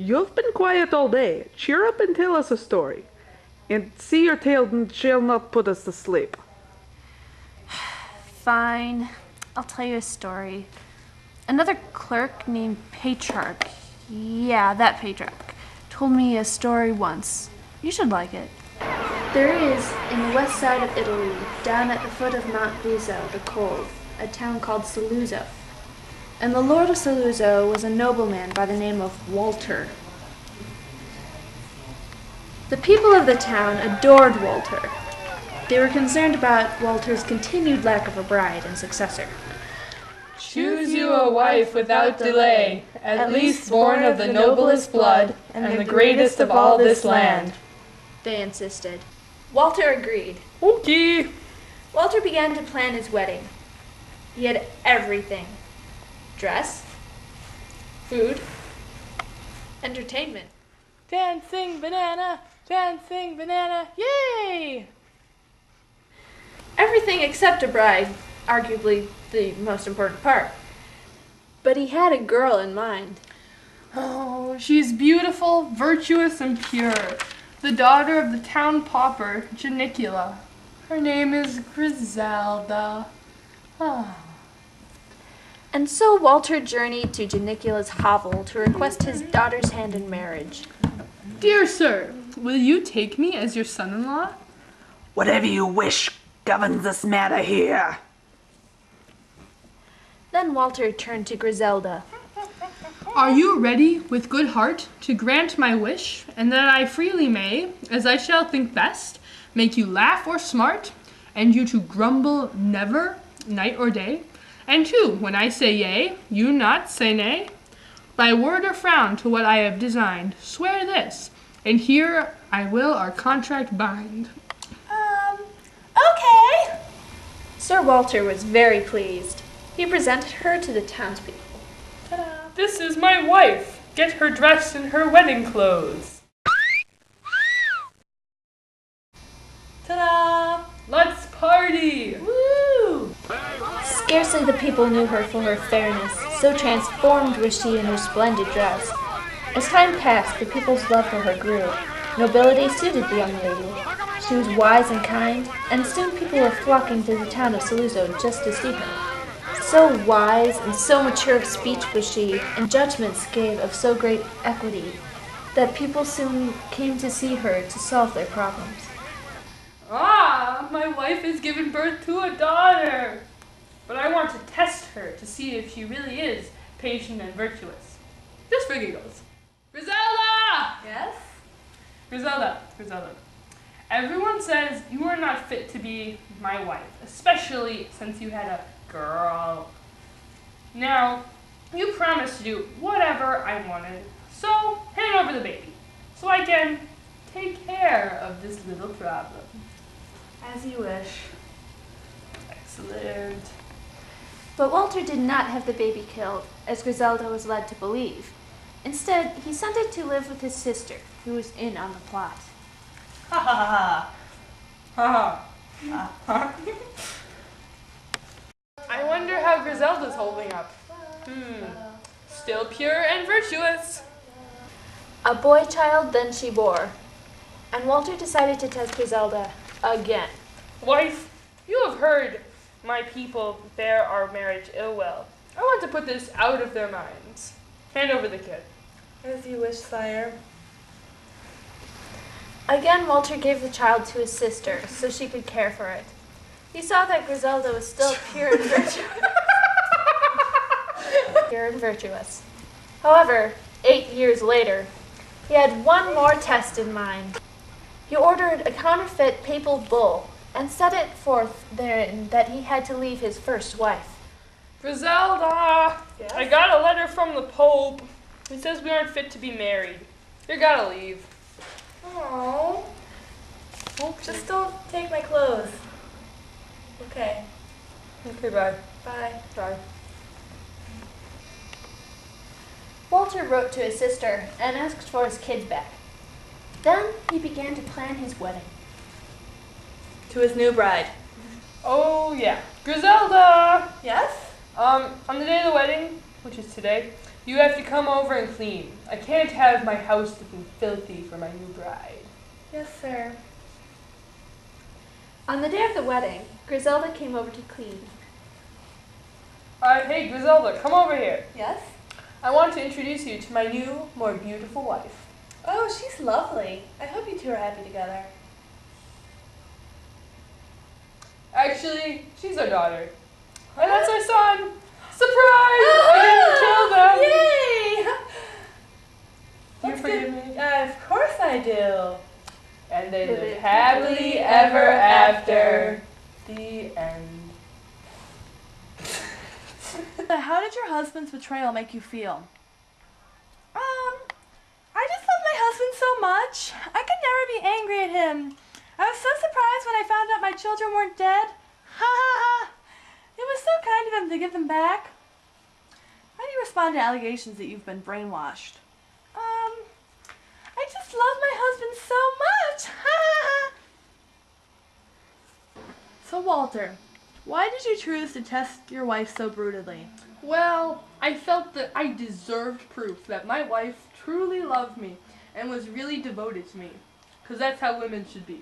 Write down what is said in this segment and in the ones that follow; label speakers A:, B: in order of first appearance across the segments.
A: You've been quiet all day. Cheer up and tell us a story. And see your tale shall not put us to sleep.
B: Fine. I'll tell you a story. Another clerk named Patriarch, yeah, that Patriarch, told me a story once. You should like it. There is, in the west side of Italy, down at the foot of Mount Viso, the Cold, a town called Saluzzo. And the lord of Saluzzo was a nobleman by the name of Walter. The people of the town adored Walter. They were concerned about Walter's continued lack of a bride and successor.
C: Choose you a wife without delay, at least born of the noblest blood, and the greatest of all this land.
B: They insisted. Walter agreed.
C: Okay.
B: Walter began to plan his wedding. He had everything. Dress, food, entertainment.
C: Dancing banana, yay!
B: Everything except a bride, arguably the most important part. But he had a girl in mind.
C: Oh, she's beautiful, virtuous, and pure. The daughter of the town pauper, Janicula. Her name is Griselda. Ah.
B: And so Walter journeyed to Janicula's hovel to request his daughter's hand in marriage.
C: Dear sir, will you take me as your son-in-law?
A: Whatever you wish governs this matter here.
B: Then Walter turned to Griselda.
C: Are you ready with good heart to grant my wish, and that I freely may, as I shall think best, make you laugh or smart, and you to grumble never, night or day? And two, when I say yea, you not say nay? By word or frown to what I have designed, swear this, and here I will our contract bind.
B: Okay. Sir Walter was very pleased. He presented her to the townspeople.
C: Ta-da. This is my wife. Get her dressed in her wedding clothes. Ta-da! Let's party! Woo!
B: Scarcely the people knew her for her fairness, so transformed was she in her splendid dress. As time passed, the people's love for her grew. Nobility suited the young lady. She was wise and kind, and soon people were flocking to the town of Saluzzo just to see her. So wise and so mature of speech was she, and judgments gave of so great equity, that people soon came to see her to solve their problems.
C: Ah, my wife has given birth to a daughter. But I want to test her to see if she really is patient and virtuous. Just for giggles. Griselda!
B: Yes?
C: Griselda. Everyone says you are not fit to be my wife, especially since you had a girl. Now, you promised to do whatever I wanted, so hand over the baby, so I can take care of this little problem.
B: As you wish.
C: Excellent.
B: But Walter did not have the baby killed, as Griselda was led to believe. Instead, he sent it to live with his sister, who was in on the plot.
C: Ha ha ha ha. Ha ha. I wonder how Griselda's holding up. Still pure and virtuous.
B: A boy child then she bore, and Walter decided to test Griselda again.
C: Wife, you have heard my people bear our marriage ill will. I want to put this out of their minds. Hand over the kid.
D: As you wish, sire.
B: Again, Walter gave the child to his sister so she could care for it. He saw that Griselda was still pure and virtuous. However, 8 years later, he had one more test in mind. He ordered a counterfeit papal bull and set it forth therein that he had to leave his first wife.
C: Griselda!
D: Yes?
C: I got a letter from the Pope. He says we aren't fit to be married. You gotta leave.
D: Oh, just don't take my clothes. Okay,
C: Okay, bye.
D: bye.
C: Bye.
B: Walter wrote to his sister and asked for his kids back. Then he began to plan his wedding.
D: To his new bride.
C: Oh, yeah. Griselda!
D: Yes?
C: On the day of the wedding, which is today, You have to come over and clean. I can't have my house looking filthy for my new bride.
D: Yes, sir.
B: On the day of the wedding, Griselda came over to clean.
C: Hey, Griselda, come over here.
D: Yes?
C: I want to introduce you to my new, more beautiful wife.
D: Oh, she's lovely. I hope you two are happy together.
C: Actually, she's our daughter. And that's our son. Surprise! I didn't kill them.
D: Yay!
C: Do you forgive me?
D: Of course I do.
C: And they live happily ever after. The end.
D: How did your husband's betrayal make you feel? I just love my husband so much. I could never be angry at him. I was so surprised when I found out my children weren't dead. Ha ha ha! It was so kind of him to give them back. How do you respond to allegations that you've been brainwashed? I just love my husband so much. Ha ha ha! So Walter, why did you choose to test your wife so brutally?
C: Well, I felt that I deserved proof that my wife truly loved me and was really devoted to me. Because that's how women should be.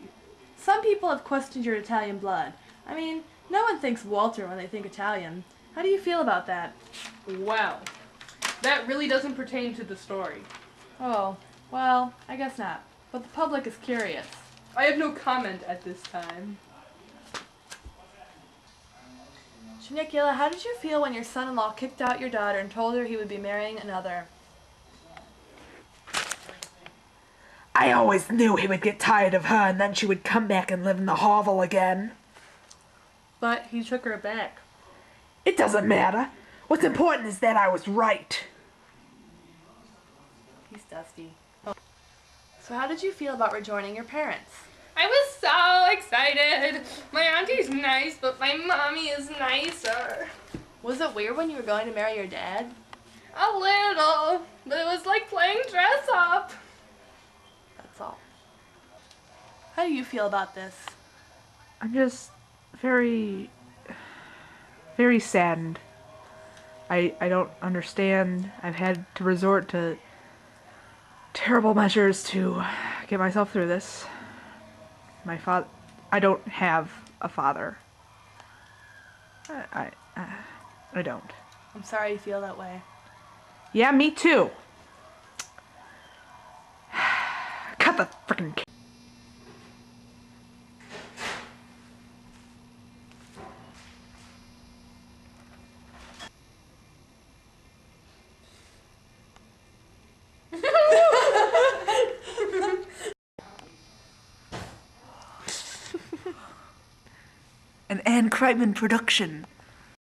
D: Some people have questioned your Italian blood. I mean, no one thinks Walter when they think Italian. How do you feel about that?
C: Well, that really doesn't pertain to the story.
D: Oh, well, I guess not. But the public is curious.
C: I have no comment at this time.
D: Janicula, how did you feel when your son-in-law kicked out your daughter and told her he would be marrying another?
A: I always knew he would get tired of her and then she would come back and live in the hovel again.
D: But he took her back.
A: It doesn't matter. What's important is that I was right.
D: He's dusty. So how did you feel about rejoining your parents?
C: I was so excited. My auntie's nice, but my mommy is nicer.
D: Was it weird when you were going to marry your dad?
C: A little, but it was like playing dress up.
D: That's all. How do you feel about this?
A: I'm just very saddened. I don't understand. I've had to resort to terrible measures to get myself through this. I don't have a father. I don't.
D: I'm sorry you feel that way.
A: Yeah, me too. Cut the frickin' an Ann Kreitman production.